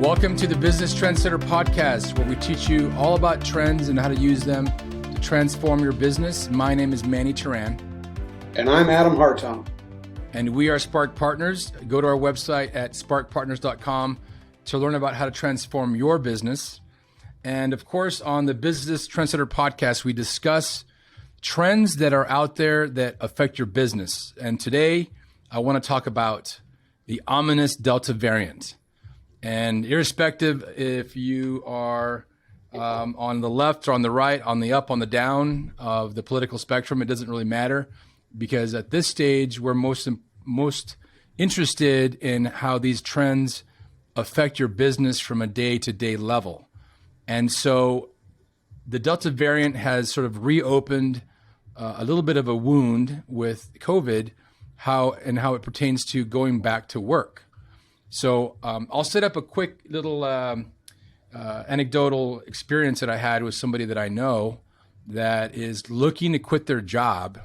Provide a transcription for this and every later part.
Welcome to the Business Trendsetter podcast, where we teach you all about trends and how to use them to transform your business. My name is Manny Turan. And I'm Adam Hartung. And we are Spark Partners. Go to our website at sparkpartners.com to learn about how to transform your business. And of course, on the Business Trendsetter podcast, we discuss trends that are out there that affect your business. And today, I want to talk about the ominous Delta variant. And irrespective if you are on the left or on the right, on the up, on the down of the political spectrum, it doesn't really matter, because at this stage, we're most interested in how these trends affect your business from a day-to-day level. And so the Delta variant has sort of reopened a little bit of a wound with COVID, how it pertains to going back to work. So I'll set up a quick little anecdotal experience that I had with somebody that I know that is looking to quit their job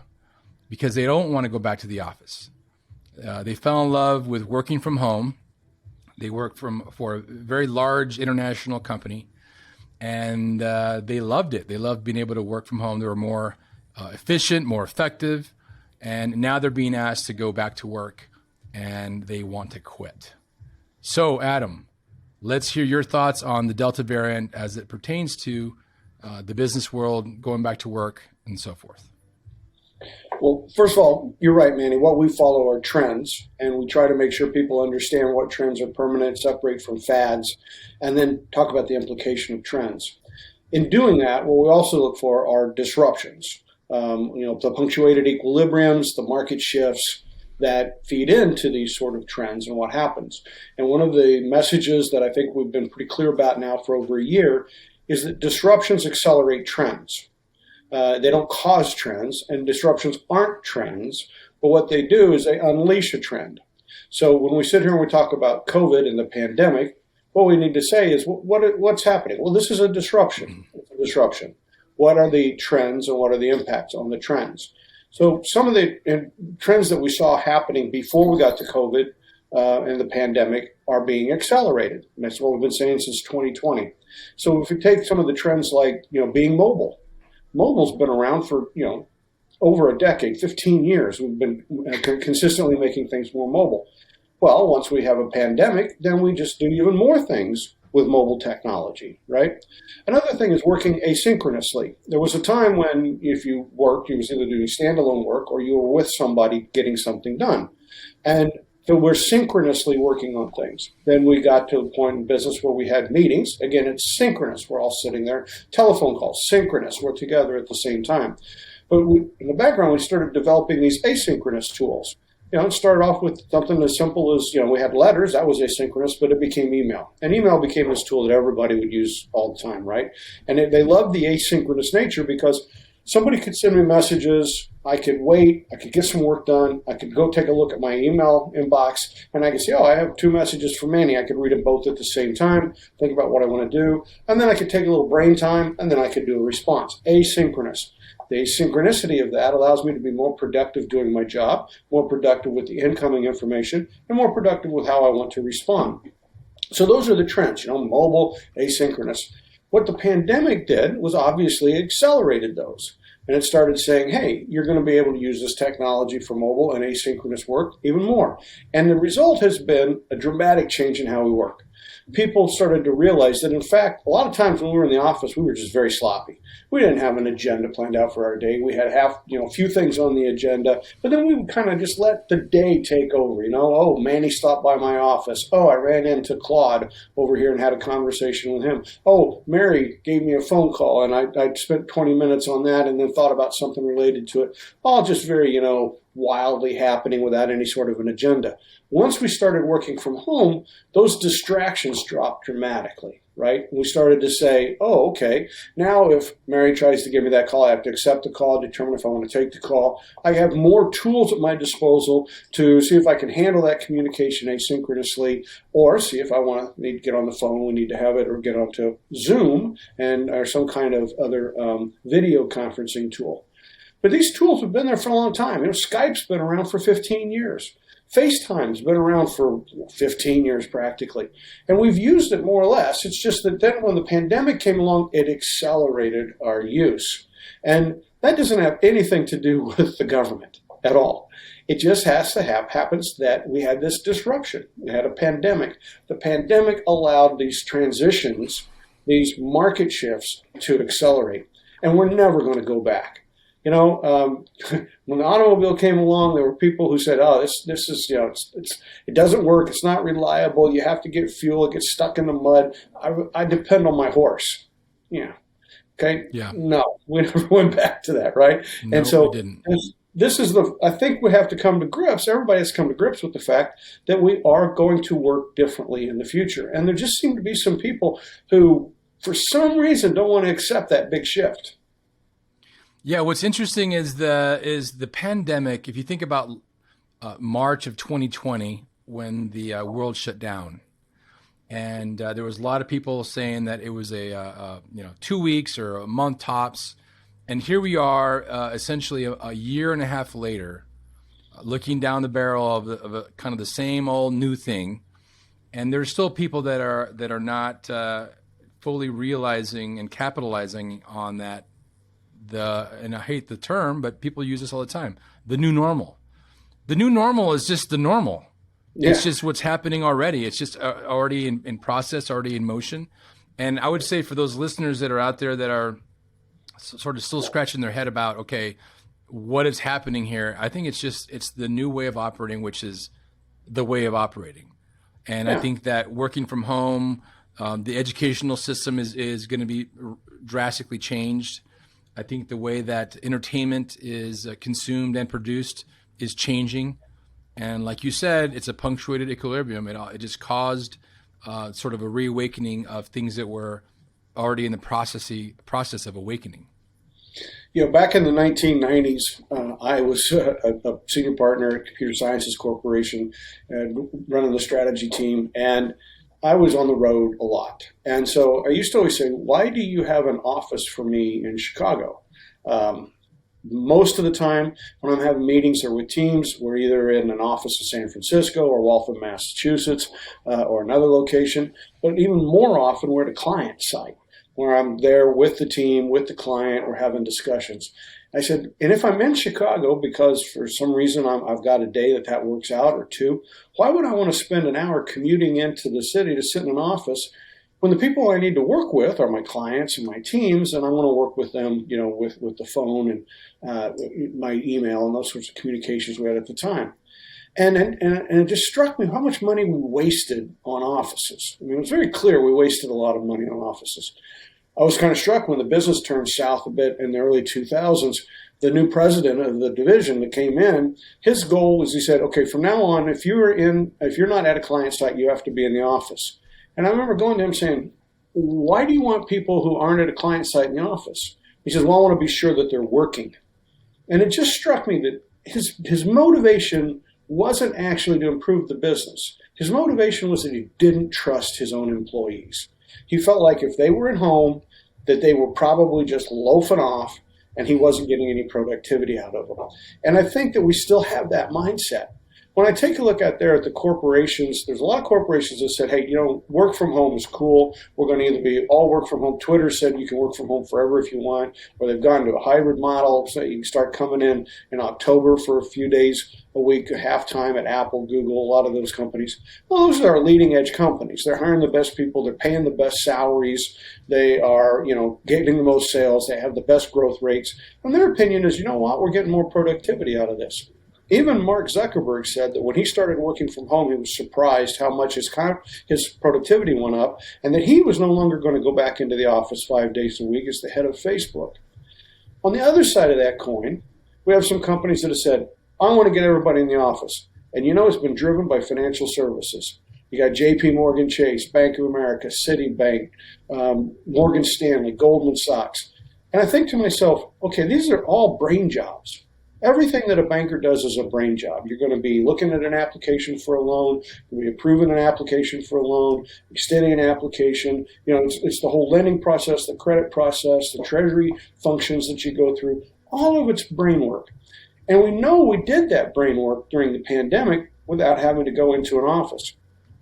because they don't want to go back to the office. They fell in love with working from home. They work for a very large international company, and they loved it. They loved being able to work from home. They were more efficient, more effective, and now they're being asked to go back to work, and they want to quit. So, Adam, let's hear your thoughts on the Delta variant as it pertains to the business world, going back to work, and so forth. Well, first of all, you're right, Manny. What we follow are trends, and we try to make sure people understand what trends are permanent, separate from fads, and then talk about the implication of trends. In doing that, what we also look for are disruptions. The punctuated equilibriums, the market shifts that feed into these sort of trends and what happens. And one of the messages that I think we've been pretty clear about now for over a year is that disruptions accelerate trends. They don't cause trends, and disruptions aren't trends, but what they do is they unleash a trend. So when we sit here and we talk about COVID and the pandemic, what we need to say is, what's happening? Well, this is a disruption. It's a disruption. What are the trends and what are the impacts on the trends? So some of the trends that we saw happening before we got to COVID and the pandemic are being accelerated. And that's what we've been saying since 2020. So if we take some of the trends like, being mobile. Mobile's been around for, over a decade, 15 years. We've been consistently making things more mobile. Well, once we have a pandemic, then we just do even more things with mobile technology, right? Another thing is working asynchronously. There was a time when if you worked, you was either doing standalone work or you were with somebody getting something done. And so we're synchronously working on things. Then we got to the point in business where we had meetings. Again, it's synchronous. We're all sitting there. Telephone calls, synchronous. We're together at the same time. But in the background, we started developing these asynchronous tools. It started off with something as simple as, we had letters, that was asynchronous, but it became email. And email became this tool that everybody would use all the time, right? And they loved the asynchronous nature because somebody could send me messages, I could wait, I could get some work done, I could go take a look at my email inbox, and I could say, I have 2 messages from Manny. I could read them both at the same time, think about what I want to do, and then I could take a little brain time, and then I could do a response. Asynchronous. The asynchronicity of that allows me to be more productive doing my job, more productive with the incoming information, and more productive with how I want to respond. So those are the trends, mobile, asynchronous. What the pandemic did was obviously accelerated those. And it started saying, hey, you're going to be able to use this technology for mobile and asynchronous work even more. And the result has been a dramatic change in how we work. People started to realize that, in fact, a lot of times when we were in the office, we were just very sloppy. We didn't have an agenda planned out for our day. We had a few things on the agenda, but then we would kind of just let the day take over. Oh, Manny stopped by my office. Oh, I ran into Claude over here and had a conversation with him. Oh, Mary gave me a phone call, and I spent 20 minutes on that and then thought about something related to it. All just very, wildly happening without any sort of an agenda. Once we started working from home, those distractions dropped dramatically, right? We started to say, oh, okay, now if Mary tries to give me that call, I have to accept the call, determine if I want to take the call. I have more tools at my disposal to see if I can handle that communication asynchronously, or see if I need to get on the phone, we need to have it, or get onto Zoom or some kind of other video conferencing tool. But these tools have been there for a long time. Skype's been around for 15 years. FaceTime's been around for 15 years practically, and we've used it more or less. It's just that then when the pandemic came along, it accelerated our use. And that doesn't have anything to do with the government at all. It just happens that we had this disruption. We had a pandemic. The pandemic allowed these transitions, these market shifts to accelerate, and we're never going to go back. When the automobile came along, there were people who said, "Oh, this is it doesn't work. It's not reliable. You have to get fuel. It gets stuck in the mud. I depend on my horse." Yeah. Okay. Yeah. No, we never went back to that, right? No, and so we didn't. this is I think we have to come to grips. Everybody has to come to grips with the fact that we are going to work differently in the future, and there just seem to be some people who, for some reason, don't want to accept that big shift. Yeah, what's interesting is the pandemic. If you think about March of 2020, when the world shut down, and there was a lot of people saying that it was a 2 weeks or a month tops, and here we are, essentially a year and a half later, looking down the barrel of a kind of the same old new thing, and there's still people that are not fully realizing and capitalizing on that. And I hate the term, but people use this all the time, the new normal. The new normal is just the normal. Yeah. It's just what's happening already. It's just already in process, already in motion. And I would say for those listeners that are out there that are sort of still scratching their head about, okay, what is happening here? I think it's the new way of operating, which is the way of operating. And I think that working from home, the educational system is going to be drastically changed. I think the way that entertainment is consumed and produced is changing. And like you said, it's a punctuated equilibrium. It just caused sort of a reawakening of things that were already in the process of awakening. Back in the 1990s, I was a senior partner at Computer Sciences Corporation, running the strategy team, and I was on the road a lot. And so I used to always say, why do you have an office for me in Chicago? Most of the time when I'm having meetings or with teams, we're either in an office in San Francisco or Waltham, Massachusetts, or another location. But even more often, we're at a client site where I'm there with the team, with the client, we're having discussions. I said, and if I'm in Chicago because for some reason I've got a day that works out or two, why would I want to spend an hour commuting into the city to sit in an office when the people I need to work with are my clients and my teams, and I want to work with them, with the phone and my email and those sorts of communications we had at the time. And it just struck me how much money we wasted on offices. I mean, it was very clear we wasted a lot of money on offices. I was kind of struck when the business turned south a bit in the early 2000s. The new president of the division that came in, his goal was, he said, okay, from now on, if you're not at a client site, you have to be in the office. And I remember going to him saying, why do you want people who aren't at a client site in the office? He says, well, I want to be sure that they're working. And it just struck me that his motivation wasn't actually to improve the business. His motivation was that he didn't trust his own employees. He felt like if they were at home, that they were probably just loafing off and he wasn't getting any productivity out of them. And I think that we still have that mindset. When I take a look out there at the corporations, there's a lot of corporations that said, hey, work from home is cool. We're going to either be all work from home. Twitter said you can work from home forever if you want, or they've gone to a hybrid model. So you can start coming in October for a few days a week, half-time at Apple, Google, a lot of those companies. Well, those are leading edge companies. They're hiring the best people. They're paying the best salaries. They are, getting the most sales. They have the best growth rates. And their opinion is, we're getting more productivity out of this. Even Mark Zuckerberg said that when he started working from home, he was surprised how much his productivity went up and that he was no longer going to go back into the office 5 days a week as the head of Facebook. On the other side of that coin, we have some companies that have said, I want to get everybody in the office. And it's been driven by financial services. You got JP Morgan Chase, Bank of America, Citibank, Morgan Stanley, Goldman Sachs. And I think to myself, okay, these are all brain jobs. Everything that a banker does is a brain job. You're going to be looking at an application for a loan, you're going to be approving an application for a loan, extending an application. It's the whole lending process, the credit process, the treasury functions that you go through. All of it's brain work. And we know we did that brain work during the pandemic without having to go into an office.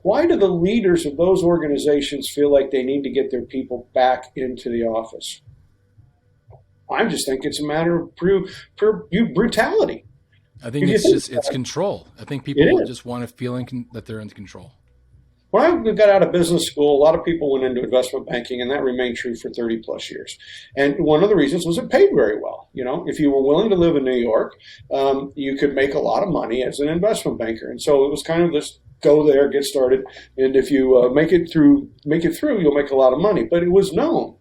Why do the leaders of those organizations feel like they need to get their people back into the office? I just think it's a matter of brutality. I think it's control. I think people just want to feel that they're in control. When I got out of business school, a lot of people went into investment banking, and that remained true for 30 plus years. And one of the reasons was it paid very well. You know, if you were willing to live in New York, you could make a lot of money as an investment banker. And so it was kind of this go there, get started, and if you make it through, you'll make a lot of money. But it was known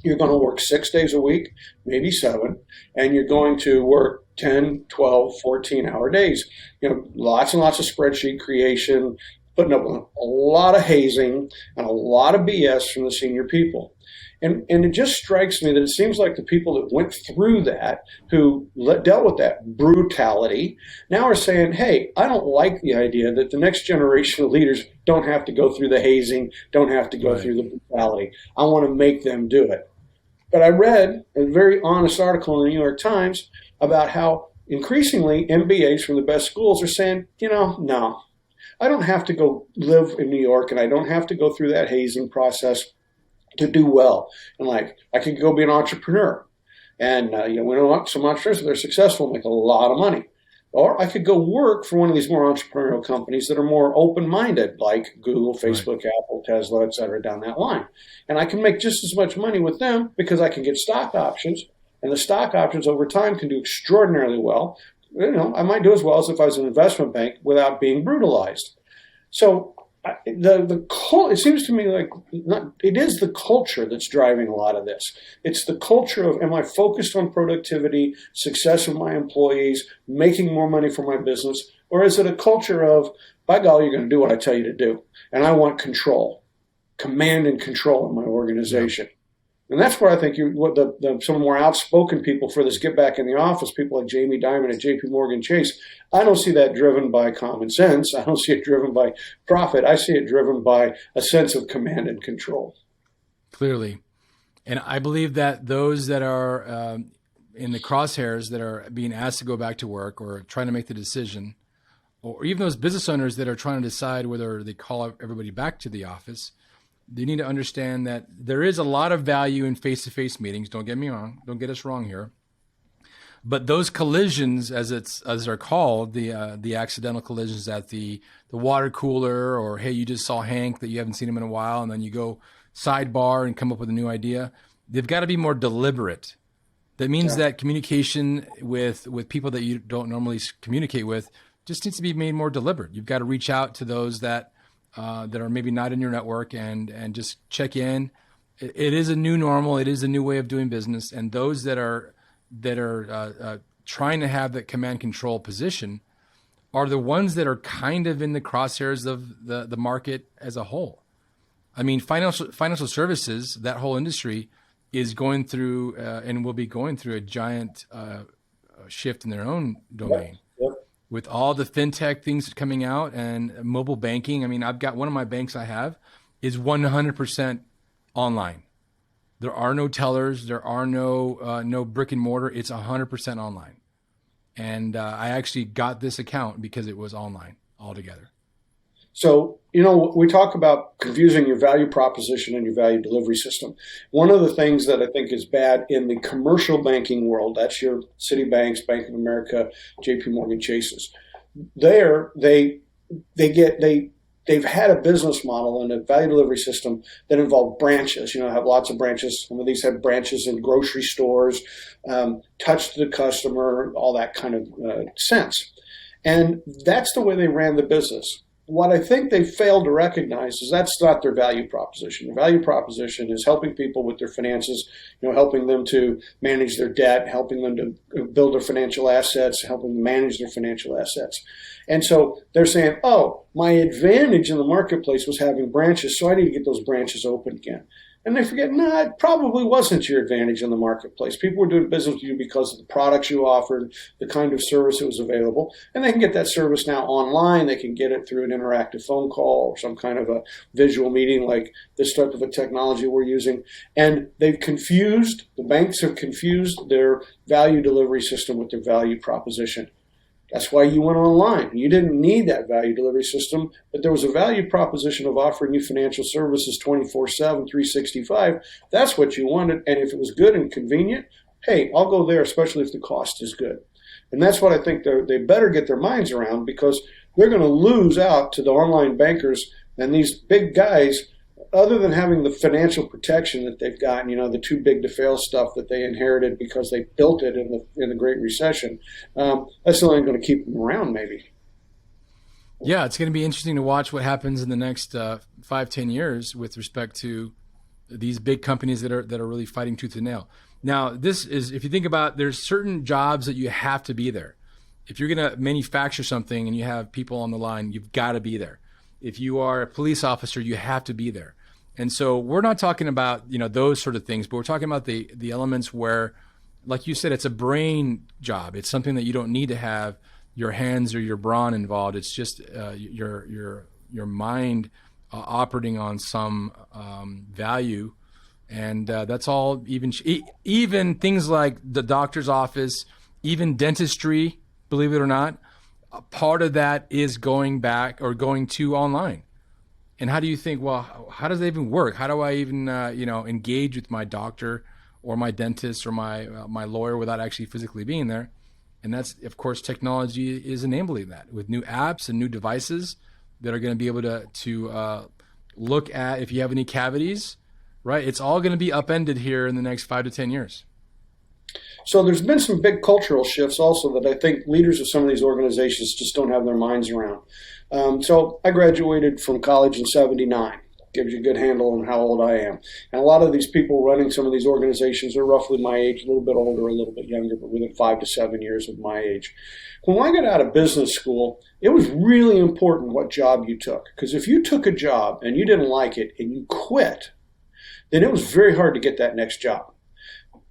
you're going to work 6 days a week, maybe 7, and you're going to work 10, 12, 14-hour days. You know, lots and lots of spreadsheet creation, putting up with a lot of hazing and a lot of BS from the senior people. And it just strikes me that it seems like the people that went through that, who dealt with that brutality, now are saying, hey, I don't like the idea that the next generation of leaders don't have to go through the hazing, don't have to go through the brutality. I want to make them do it. But I read a very honest article in the New York Times about how increasingly MBAs from the best schools are saying, no, I don't have to go live in New York, and I don't have to go through that hazing process to do well. And I could go be an entrepreneur. And, we know some entrepreneurs, if they're successful, make a lot of money. Or I could go work for one of these more entrepreneurial companies that are more open-minded, like Google, Facebook, Apple, Tesla, et cetera, down that line. And I can make just as much money with them because I can get stock options. And the stock options over time can do extraordinarily well. I might do as well as if I was an investment bank without being brutalized. So it seems to me like it is the culture that's driving a lot of this. It's the culture of, am I focused on productivity, success of my employees, making more money for my business, or is it a culture of, by golly, you're going to do what I tell you to do, and I want control, command and control in my organization. And that's where I think some of the more outspoken people for this get back in the office, people like Jamie Dimon at JP Morgan Chase, I don't see that driven by common sense. I don't see it driven by profit. I see it driven by a sense of command and control. Clearly. And I believe that those that are in the crosshairs that are being asked to go back to work or trying to make the decision, or even those business owners that are trying to decide whether they call everybody back to the office, they need to understand that there is a lot of value in face-to-face meetings. Don't get me wrong. Don't get us wrong here. But those collisions, as they're called, the accidental collisions at the water cooler, or hey, you just saw Hank that you haven't seen him in a while, and then you go sidebar and come up with a new idea. They've got to be more deliberate. That means that communication with people that you don't normally communicate with just needs to be made more deliberate. You've got to reach out to those that are maybe not in your network and just check in. It is a new normal. It is a new way of doing business. And those that are trying to have that command control position are the ones that are kind of in the crosshairs of the market as a whole. I mean, financial services, that whole industry is going through and will be going through a giant shift in their own domain. Yep. With all the fintech things coming out and mobile banking. I mean, I've got one of my banks I have is 100% online. There are no tellers. There are no brick and mortar. It's 100% online. And I actually got this account because it was online altogether. So, we talk about confusing your value proposition and your value delivery system. One of the things that I think is bad in the commercial banking world, that's your Citibanks, Bank of America, JP Morgan Chases. They've had a business model and a value delivery system that involved branches. Have lots of branches. Some of these have branches in grocery stores, touch the customer, all that kind of sense. And that's the way they ran the business. What I think they failed to recognize is that's not their value proposition. Their value proposition is helping people with their finances, helping them to manage their debt, helping them to build their financial assets, helping them manage their financial assets. And so they're saying, oh, my advantage in the marketplace was having branches, so I need to get those branches open again. And they forget, it probably wasn't your advantage in the marketplace. People were doing business with you because of the products you offered, the kind of service that was available. And they can get that service now online. They can get it through an interactive phone call or some kind of a visual meeting like this type of a technology we're using. And the banks have confused their value delivery system with their value proposition. That's why you went online. You didn't need that value delivery system, but there was a value proposition of offering you financial services 24/7, 365. That's what you wanted. And if it was good and convenient, hey, I'll go there, especially if the cost is good. And that's what I think they better get their minds around, because they're going to lose out to the online bankers and these big guys. Other than having the financial protection that they've gotten, the too big to fail stuff that they inherited because they built it in the Great Recession, that's only going to keep them around, maybe. Yeah, it's going to be interesting to watch what happens in the next 5-10 years with respect to these big companies that are really fighting tooth and nail. Now, this is, if you think about, there's certain jobs that you have to be there. If you're going to manufacture something and you have people on the line, you've got to be there. If you are a police officer, you have to be there. And so we're not talking about, those sort of things, but we're talking about the elements where, like you said, it's a brain job. It's something that you don't need to have your hands or your brawn involved. It's just your mind operating on some value. And that's all, even things like the doctor's office, even dentistry, believe it or not, a part of that is going back or going to online. And how do you think, well, how does that even work? How do I even, engage with my doctor or my dentist or my lawyer without actually physically being there? And that's, of course, technology is enabling that with new apps and new devices that are going to be able to look at if you have any cavities, right? It's all going to be upended here in the next 5 to 10 years. So there's been some big cultural shifts also that I think leaders of some of these organizations just don't have their minds around. So I graduated from college in '79. Gives you a good handle on how old I am. And a lot of these people running some of these organizations are roughly my age, a little bit older, a little bit younger, but within 5 to 7 years of my age. When I got out of business school, it was really important what job you took. Because if you took a job and you didn't like it and you quit, then it was very hard to get that next job.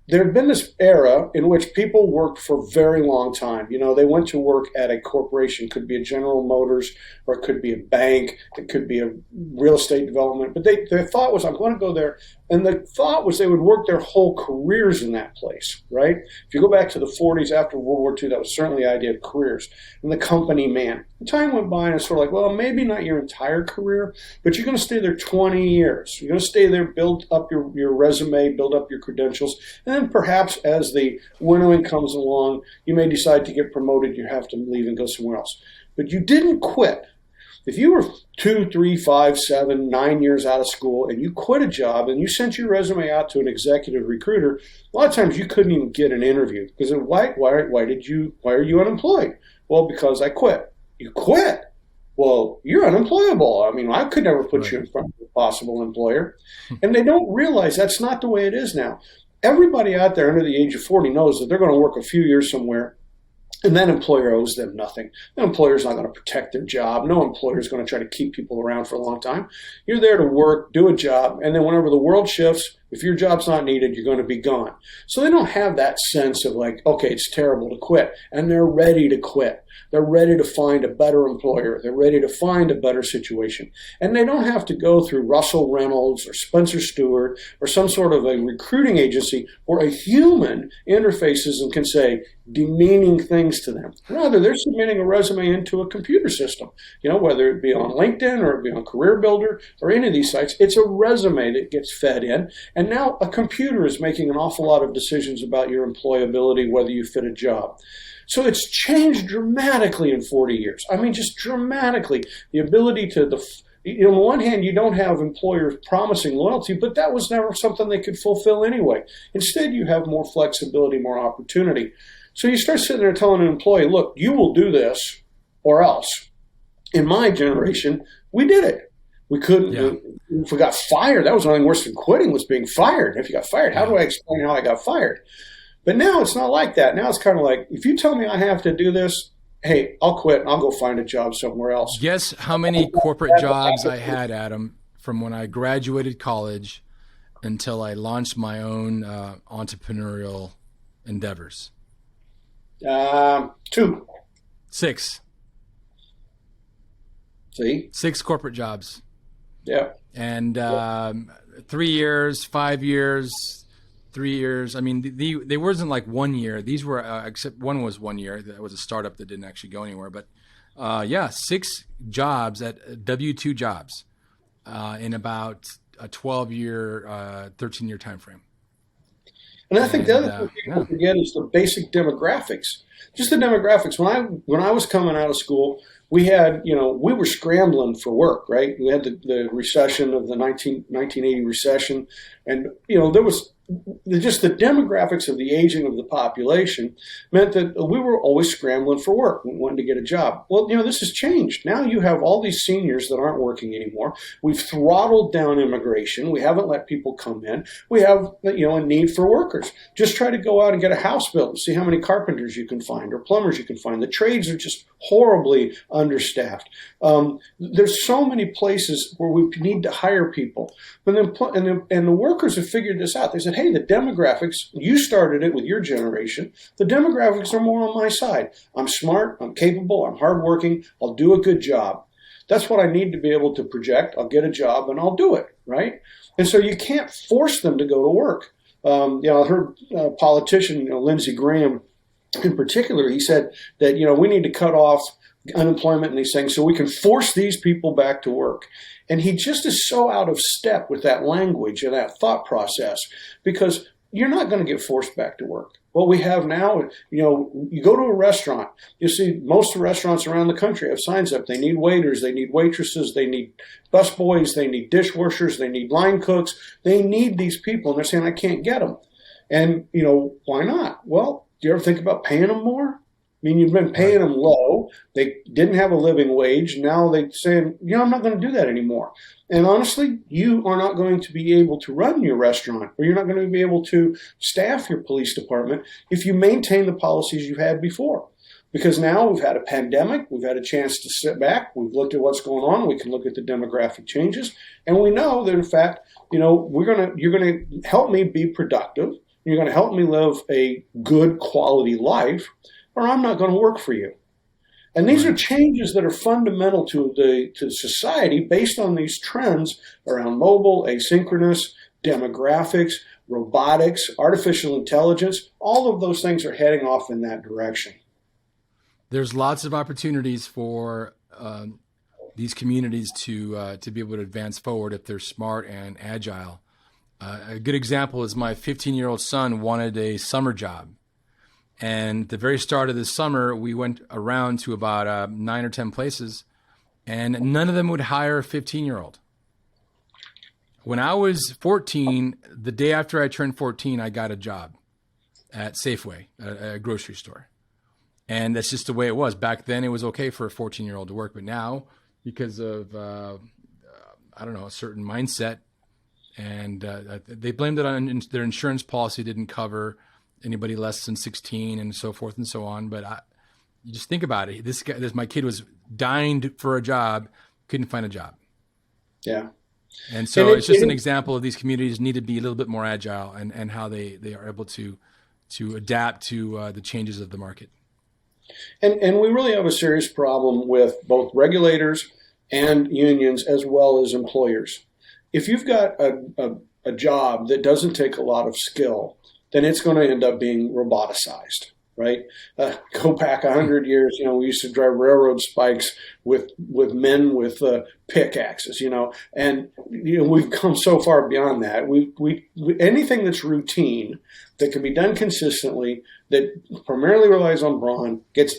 There had been this era in which people worked for a very long time. They went to work at a corporation, could be a General Motors, or it could be a bank, it could be a real estate development. But their thought was, I'm going to go there. And the thought was they would work their whole careers in that place, right? If you go back to the 40s after World War II, that was certainly the idea of careers. And the company man. The time went by and it's sort of like, well, maybe not your entire career, but you're going to stay there 20 years. You're going to stay there, build up your resume, build up your credentials. And then perhaps as the winnowing comes along, you may decide to get promoted. You have to leave and go somewhere else. But you didn't quit. If you were 2, 3, 5, 7, 9 years out of school and you quit a job and you sent your resume out to an executive recruiter, a lot of times you couldn't even get an interview because why are you unemployed? Well, because I quit. You quit? Well, you're unemployable. I mean, I could never put you in front of a possible employer. And they don't realize that's not the way it is now. Everybody out there under the age of 40 knows that they're going to work a few years somewhere. And that employer owes them nothing. The employer's not going to protect their job. No employer is going to try to keep people around for a long time. You're there to work, do a job, and then whenever the world shifts, if your job's not needed, you're going to be gone. So they don't have that sense of like, okay, it's terrible to quit. And they're ready to quit. They're ready to find a better employer. They're ready to find a better situation. And they don't have to go through Russell Reynolds or Spencer Stewart or some sort of a recruiting agency where a human interfaces and can say demeaning things to them. Rather, they're submitting a resume into a computer system, whether it be on LinkedIn or it be on Career Builder or any of these sites. It's a resume that gets fed in. And now a computer is making an awful lot of decisions about your employability, whether you fit a job. So it's changed dramatically in 40 years. I mean, just dramatically. The ability to, on one hand, you don't have employers promising loyalty, but that was never something they could fulfill anyway. Instead, you have more flexibility, more opportunity. So you start sitting there telling an employee, look, you will do this or else. In my generation, we did it. We couldn't. Yeah. If we got fired, that was nothing worse than quitting, was being fired. If you got fired, how do I explain how I got fired? But now it's not like that. Now it's kind of like, if you tell me I have to do this, hey, I'll quit and I'll go find a job somewhere else. Guess how many corporate jobs I had, Adam, from when I graduated college until I launched my own entrepreneurial endeavors? 2. 6. See? 6 corporate jobs. Yeah. And 3 years, 5 years, 3 years. I mean, they wasn't like 1 year. These were except one was 1 year. That was a startup that didn't actually go anywhere. But yeah, 6 jobs at W-2 jobs in about a 12-year, 13-year time frame. And I think the other thing people forget is the basic demographics. Just the demographics. When I was coming out of school, we had, we were scrambling for work, right? We had the recession of the 1980 recession. And, there was just the demographics of the aging of the population meant that we were always scrambling for work. We wanted to get a job. Well, this has changed. Now you have all these seniors that aren't working anymore. We've throttled down immigration. We haven't let people come in. We have, a need for workers. Just try to go out and get a house built and see how many carpenters you can find or plumbers you can find. The trades are just horribly understaffed. There's so many places where we need to hire people. And the workers have figured this out. They said, hey, the demographics, you started it with your generation. The demographics are more on my side. I'm smart, I'm capable, I'm hardworking, I'll do a good job. That's what I need to be able to project. I'll get a job and I'll do it, right? And so you can't force them to go to work. I heard a politician, Lindsey Graham in particular, he said that, we need to cut off unemployment and these things so we can force these people back to work. And he just is so out of step with that language and that thought process, because you're not going to get forced back to work. What we have now, you go to a restaurant, you see most restaurants around the country have signs up. They need waiters, they need waitresses, they need busboys, they need dishwashers, they need line cooks. They need these people, and they're saying, I can't get them. And, why not? Well, do you ever think about paying them more? I mean, you've been paying them low. They didn't have a living wage. Now they're saying, I'm not going to do that anymore. And honestly, you are not going to be able to run your restaurant, or you're not going to be able to staff your police department if you maintain the policies you had before. Because now we've had a pandemic. We've had a chance to sit back. We've looked at what's going on. We can look at the demographic changes. And we know that, in fact, you're going to help me be productive. You're going to help me live a good quality life, or I'm not going to work for you. And these are changes that are fundamental to society based on these trends around mobile, asynchronous, demographics, robotics, artificial intelligence. All of those things are heading off in that direction. There's lots of opportunities for these communities to be able to advance forward if they're smart and agile. A good example is my 15-year-old son wanted a summer job. And at the very start of this summer, we went around to about 9 or 10 places, and none of them would hire a 15-year-old. When I was 14, the day after I turned 14, I got a job at Safeway, a grocery store. And that's just the way it was. Back then, it was okay for a 14-year-old to work. But now, because of, a certain mindset, and they blamed it on their insurance policy didn't cover anybody less than 16 and so forth and so on. But you just think about it. My kid was dying for a job, couldn't find a job. Yeah. And so it's just an example of these communities need to be a little bit more agile and how they are able to adapt to the changes of the market. And we really have a serious problem with both regulators and unions as well as employers. If you've got a job that doesn't take a lot of skill, then it's going to end up being roboticized, right? Go back 100 years, we used to drive railroad spikes with men with pickaxes, and we've come so far beyond that. We anything that's routine that can be done consistently that primarily relies on brawn gets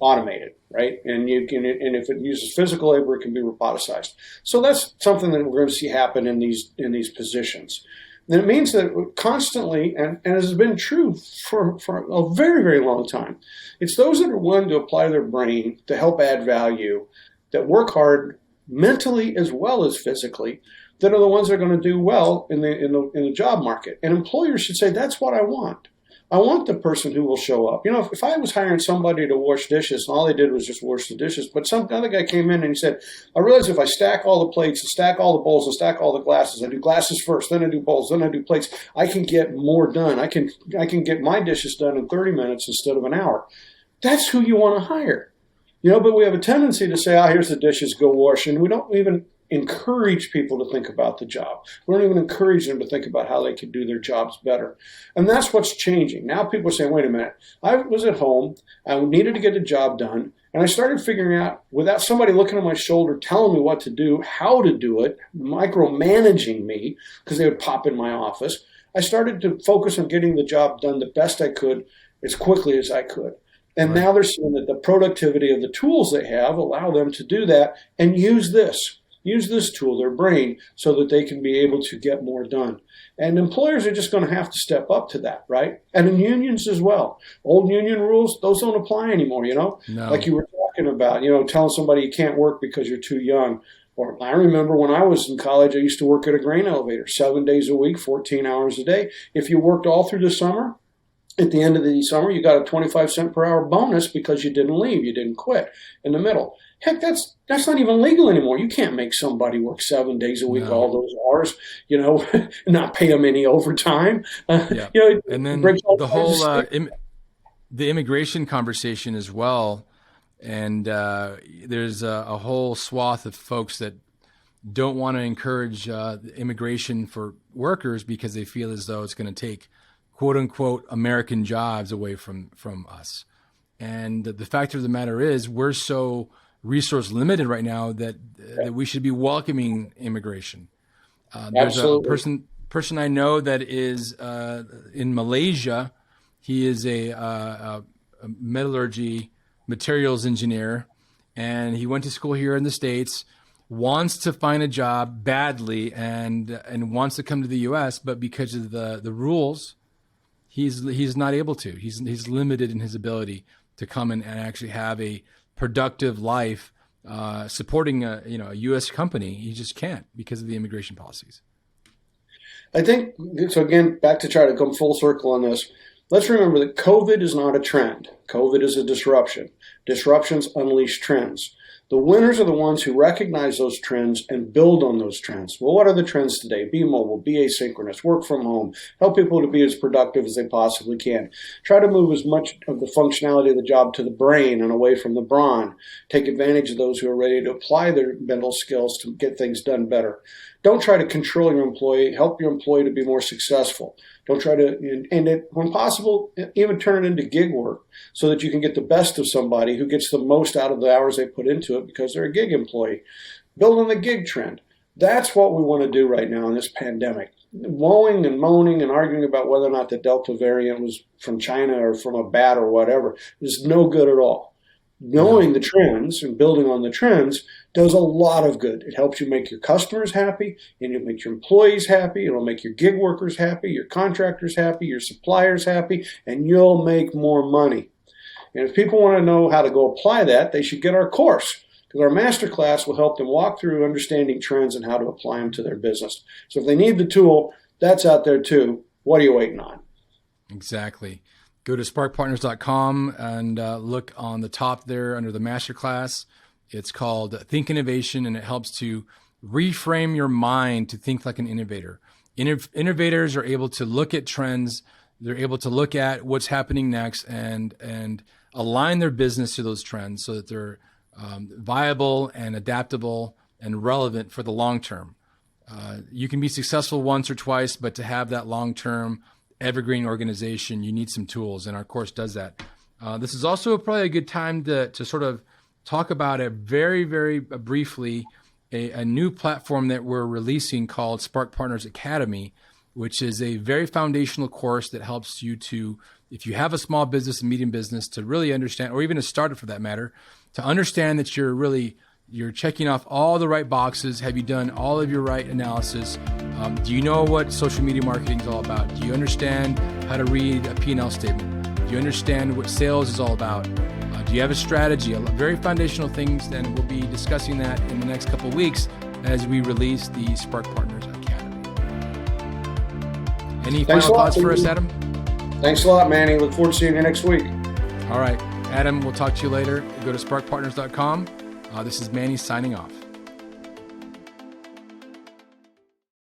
automated, right? And if it uses physical labor, it can be roboticized. So that's something that we're going to see happen in these positions. And it means that constantly, and it has been true for a very, very long time, it's those that are willing to apply their brain to help add value, that work hard mentally as well as physically, that are the ones that are going to do well in the job market. And employers should say, that's what I want. I want the person who will show up. If I was hiring somebody to wash dishes and all they did was just wash the dishes, but some other guy came in and he said, I realize if I stack all the plates and stack all the bowls and stack all the glasses, I do glasses first, then I do bowls, then I do plates, I can get more done. I can get my dishes done in 30 minutes instead of an hour. That's who you want to hire. But we have a tendency to say, here's the dishes, go wash. And we don't even encourage people to think about the job. We don't even encourage them to think about how they can do their jobs better. And that's what's changing. Now people are saying, wait a minute, I was at home, I needed to get a job done, and I started figuring out, without somebody looking on my shoulder, telling me what to do, how to do it, micromanaging me, because they would pop in my office, I started to focus on getting the job done the best I could, as quickly as I could. And now they're seeing that the productivity of the tools they have allow them to do that and use this tool, their brain, so that they can be able to get more done. And employers are just going to have to step up to that, right? And in unions as well. Old union rules, those don't apply anymore, No. Like you were talking about, telling somebody you can't work because you're too young. Or I remember when I was in college, I used to work at a grain elevator 7 days a week, 14 hours a day. If you worked all through the summer, at the end of the summer, you got a 25-cent per hour bonus because you didn't leave, you didn't quit in the middle. Heck, that's not even legal anymore. You can't make somebody work 7 days a week, all those hours, not pay them any overtime. And then the whole the immigration conversation as well. And there's a whole swath of folks that don't want to encourage immigration for workers because they feel as though it's going to take quote unquote American jobs away from us. And the fact of the matter is we're so resource limited right now that we should be welcoming immigration. There's a person I know that is in Malaysia. He is a metallurgy materials engineer, and he went to school here in the States, wants to find a job badly and wants to come to the US, but because of the rules, he's not able to. He's limited in his ability to come and actually have a productive life supporting a U.S. company. He just can't because of the immigration policies. I think so. Again, back to try to come full circle on this. Let's remember that COVID is not a trend. COVID is a disruption. Disruptions unleash trends. The winners are the ones who recognize those trends and build on those trends. Well, what are the trends today? Be mobile, be asynchronous, work from home, help people to be as productive as they possibly can. Try to move as much of the functionality of the job to the brain and away from the brawn. Take advantage of those who are ready to apply their mental skills to get things done better. Don't try to control your employee. Help your employee to be more successful. Don't try to, when possible, even turn it into gig work so that you can get the best of somebody who gets the most out of the hours they put into it because they're a gig employee. Build on the gig trend. That's what we want to do right now in this pandemic. Wowing and moaning and arguing about whether or not the Delta variant was from China or from a bat or whatever is no good at all. Knowing the trends and building on the trends does a lot of good. It helps you make your customers happy, and it'll make your employees happy, it'll make your gig workers happy, your contractors happy, your suppliers happy, and you'll make more money. And if people want to know how to go apply that, they should get our course, because our masterclass will help them walk through understanding trends and how to apply them to their business. So if they need the tool, that's out there too. What are you waiting on? Exactly. Go to sparkpartners.com and look on the top there under the masterclass. It's called Think Innovation, and it helps to reframe your mind to think like an innovator. Innovators are able to look at trends. They're able to look at what's happening next and align their business to those trends so that they're viable and adaptable and relevant for the long term. You can be successful once or twice, but to have that long-term evergreen organization, you need some tools, and our course does that. This is also probably a good time to sort of talk about it very, very briefly, a new platform that we're releasing called Spark Partners Academy, which is a very foundational course that helps you to, if you have a small business, a medium business, to really understand, or even a startup for that matter, to understand that you're checking off all the right boxes. Have you done all of your right analysis? Do you know what social media marketing is all about? Do you understand how to read a P&L statement? Do you understand what sales is all about? Do you have a strategy? Very foundational things, and we'll be discussing that in the next couple of weeks as we release the Spark Partners Academy. Any final thoughts for us, Adam? Thanks a lot, Manny. Look forward to seeing you next week. All right, Adam, we'll talk to you later. Go to sparkpartners.com. This is Manny signing off.